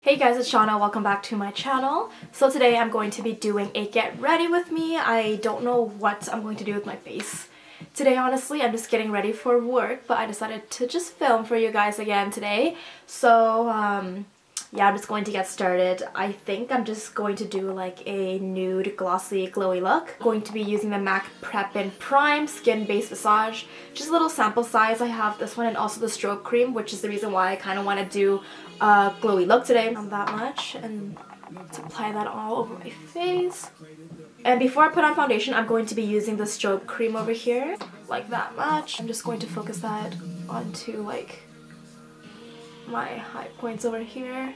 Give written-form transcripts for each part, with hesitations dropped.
Hey guys, it's Shauna. Welcome back to my channel. So today I'm going to be doing a get ready with me. I don't know what I'm going to do with my face today, honestly. I'm just getting ready for work, but I decided to just film for you guys again today. So yeah, I'm just going to get started. I think I'm just going to do like a nude, glossy, glowy look. I'm going to be using the MAC Prep and Prime Skin Base Massage. Just a little sample size. I have this one and also the Strobe Cream, which is the reason why I kind of want to do a glowy look today. Not that much, and to apply that all over my face. And before I put on foundation, I'm going to be using the Strobe Cream over here, like that much. I'm just going to focus that onto like my high points over here.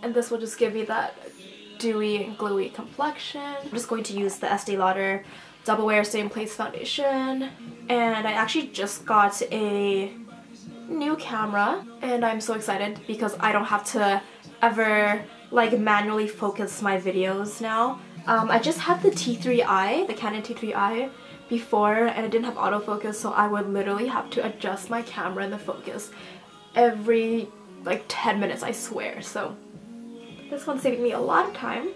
And this will just give me that dewy and glowy complexion. I'm just going to use the Estee Lauder Double Wear Stay in Place Foundation. And I actually just got a new camera and I'm so excited because I don't have to ever like manually focus my videos now. I just had the T3i, the Canon T3i before, and it didn't have autofocus, so I would literally have to adjust my camera and the focus every like 10 minutes, I swear. So this one's saving me a lot of time.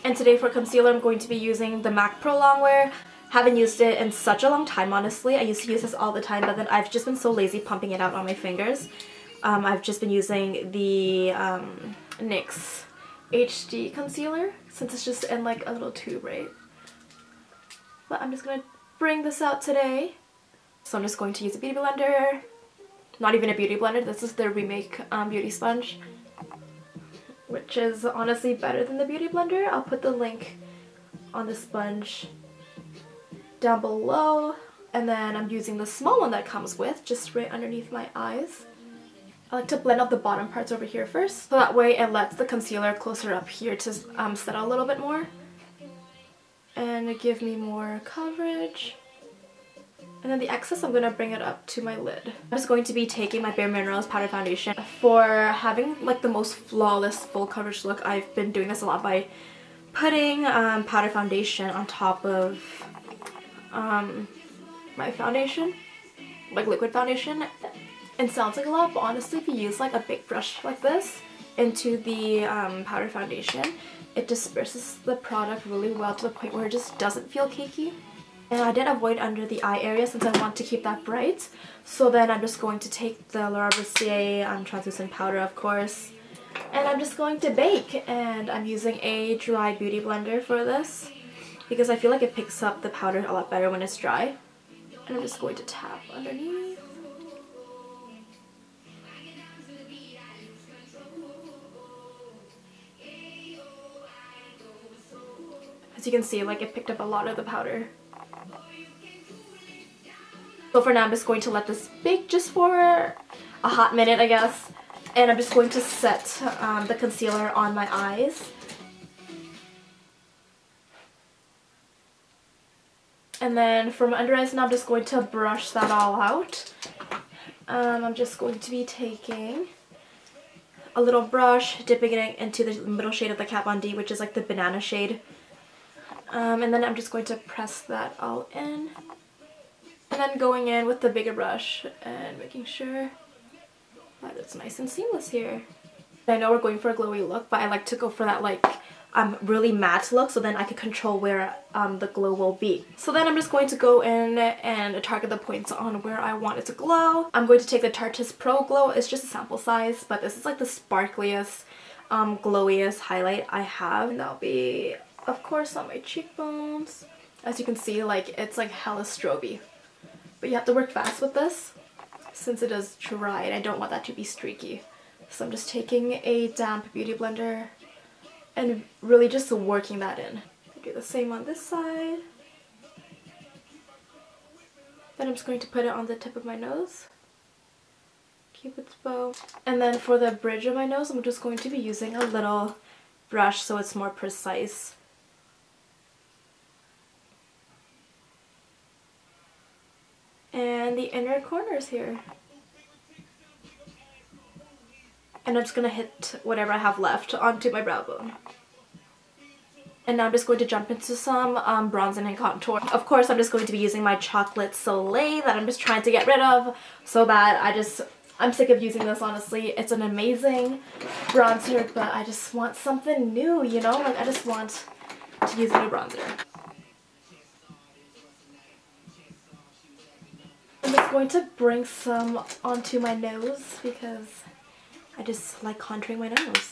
And today for concealer I'm going to be using the MAC Prolong Wear. Haven't used it in such a long time, honestly. I used to use this all the time, but then I've just been so lazy pumping it out on my fingers. I've just been using the NYX HD concealer since it's just in like a little tube, right? But I'm just gonna bring this out today. So I'm just going to use a beauty blender. Not even a beauty blender, this is the Remake beauty sponge, which is honestly better than the beauty blender. I'll put the link on the sponge down below. And then I'm using the small one that comes with, just right underneath my eyes. I like to blend out the bottom parts over here first, so that way it lets the concealer closer up here to set out a little bit more and give me more coverage. And then the excess, I'm going to bring it up to my lid. I'm just going to be taking my Bare Minerals Powder Foundation. For having like the most flawless full coverage look, I've been doing this a lot by putting powder foundation on top of my foundation, like liquid foundation. It sounds like a lot, but honestly if you use like a big brush like this into the powder foundation, it disperses the product really well to the point where it just doesn't feel cakey. And I did avoid under the eye area since I want to keep that bright. So then I'm just going to take the Mercier translucent powder, of course, and I'm just going to bake. And I'm using a dry beauty blender for this because I feel like it picks up the powder a lot better when it's dry. And I'm just going to tap underneath. As you can see, like it picked up a lot of the powder. So for now I'm just going to let this bake just for a hot minute, I guess. And I'm just going to set the concealer on my eyes. And then for my under eyes now I'm just going to brush that all out. I'm just going to be taking a little brush, dipping it into the middle shade of the Kat Von D, which is like the banana shade. And then I'm just going to press that all in. And then going in with the bigger brush and making sure that it's nice and seamless here. I know we're going for a glowy look, but I like to go for that like really matte look so then I can control where the glow will be. So then I'm just going to go in and target the points on where I want it to glow. I'm going to take the Tarteist Pro Glow. It's just a sample size, but this is like the sparkliest, glowiest highlight I have. And that'll be, of course, on my cheekbones. As you can see, like it's like hella stroby. But you have to work fast with this since it is dry and I don't want that to be streaky. So I'm just taking a damp beauty blender and really just working that in. I do the same on this side. Then I'm just going to put it on the tip of my nose. Cupid's bow. And then for the bridge of my nose, I'm just going to be using a little brush so it's more precise. And the inner corners here. And I'm just going to hit whatever I have left onto my brow bone. And now I'm just going to jump into some bronzing and contour. Of course, I'm just going to be using my chocolate Soleil that I'm just trying to get rid of so that I just I'm sick of using this, honestly. It's an amazing bronzer, but I just want something new, you know? Like, I just want to use a new bronzer. I'm just going to bring some onto my nose because I just like contouring my nose.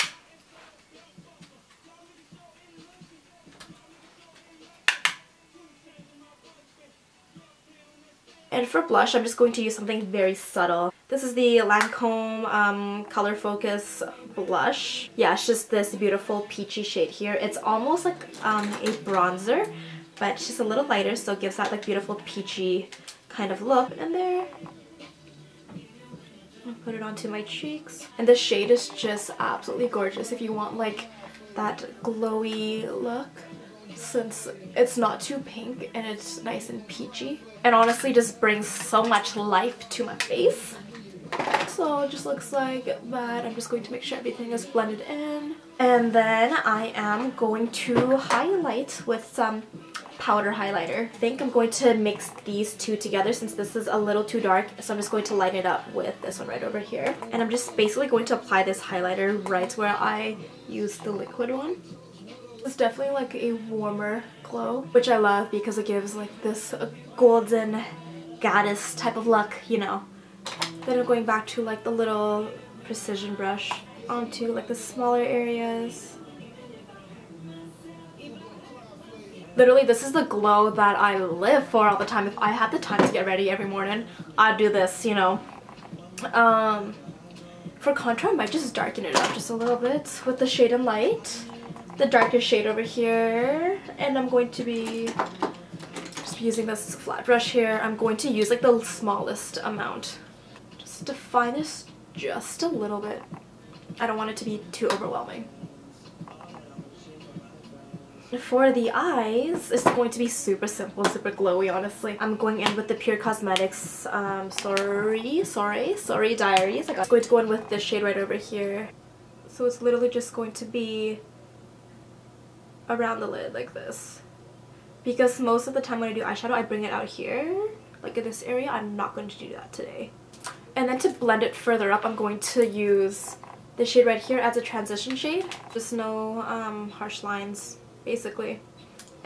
And for blush, I'm just going to use something very subtle. This is the Lancome Color Focus blush. Yeah, it's just this beautiful peachy shade here. It's almost like a bronzer, but it's just a little lighter, so it gives that like beautiful peachy kind of look in there. I'll put it onto my cheeks. And this shade is just absolutely gorgeous if you want like that glowy look, since it's not too pink and it's nice and peachy. And honestly just brings so much life to my face. So it just looks like that. I'm just going to make sure everything is blended in. And then I am going to highlight with some powder highlighter. I think I'm going to mix these two together since this is a little too dark, so I'm just going to lighten it up with this one right over here. And I'm just basically going to apply this highlighter right where I used the liquid one. It's definitely like a warmer glow, which I love because it gives like this golden goddess type of look, you know. Then I'm going back to like the little precision brush onto like the smaller areas. Literally, this is the glow that I live for all the time. If I had the time to get ready every morning, I'd do this, you know. For contour, I might just darken it up just a little bit with the Shade and Light. The darkest shade over here. And I'm going to be just using this flat brush here. I'm going to use like the smallest amount. Just define this just a little bit. I don't want it to be too overwhelming. For the eyes, it's going to be super simple, super glowy, honestly. I'm going in with the Pure Cosmetics Soiree Diaries. I'm going to go in with this shade right over here. So it's literally just going to be around the lid like this. Because most of the time when I do eyeshadow, I bring it out here, like in this area. I'm not going to do that today. And then to blend it further up, I'm going to use this shade right here as a transition shade. Just no harsh lines, basically.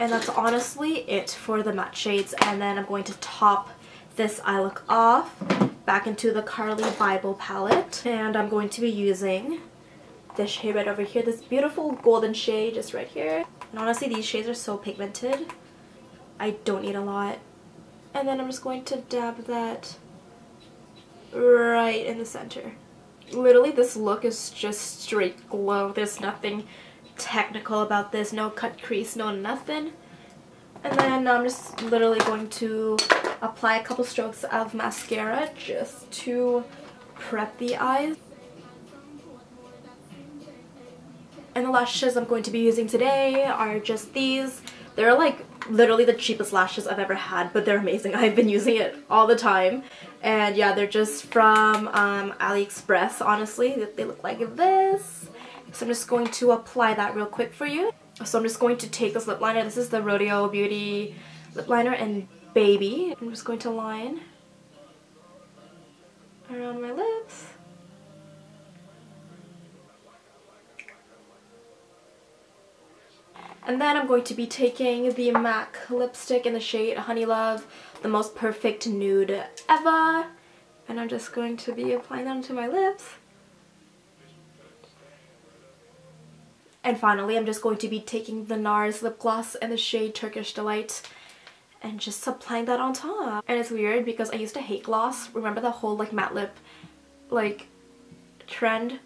And that's honestly it for the matte shades. And then I'm going to top this eye look off back into the Carli Bybel palette. And I'm going to be using this shade right over here, this beautiful golden shade just right here. And honestly, these shades are so pigmented. I don't need a lot. And then I'm just going to dab that right in the center. Literally, this look is just straight glow. There's nothing technical about this. No cut crease, no nothing. And then I'm just literally going to apply a couple strokes of mascara just to prep the eyes. And the lashes I'm going to be using today are just these. They're like literally the cheapest lashes I've ever had, but they're amazing. I've been using it all the time. And yeah, they're just from AliExpress, honestly. They look like this. So I'm just going to apply that real quick for you. So I'm just going to take this lip liner. This is the Rodial Beauty lip liner in Baby. I'm just going to line around my lips. And then I'm going to be taking the MAC lipstick in the shade Honey Love, the most perfect nude ever. And I'm just going to be applying that onto my lips. And finally, I'm just going to be taking the Nars lip gloss in the shade Turkish Delight and just applying that on top. And it's weird because I used to hate gloss. Remember the whole like matte lip like trend?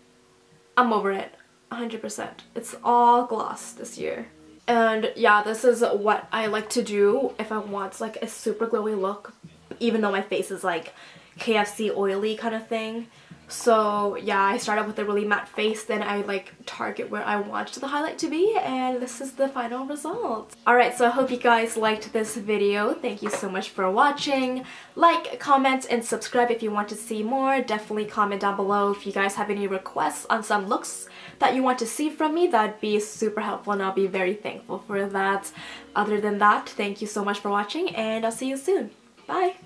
I'm over it 100%. It's all gloss this year. And yeah, this is what I like to do if I want like a super glowy look, even though my face is like KFC oily kind of thing. So yeah, I start out with a really matte face, then I like target where I want the highlight to be, and this is the final result. Alright, so I hope you guys liked this video. Thank you so much for watching. Like, comment, and subscribe if you want to see more. Definitely comment down below if you guys have any requests on some looks that you want to see from me. That'd be super helpful and I'll be very thankful for that. Other than that, thank you so much for watching and I'll see you soon. Bye!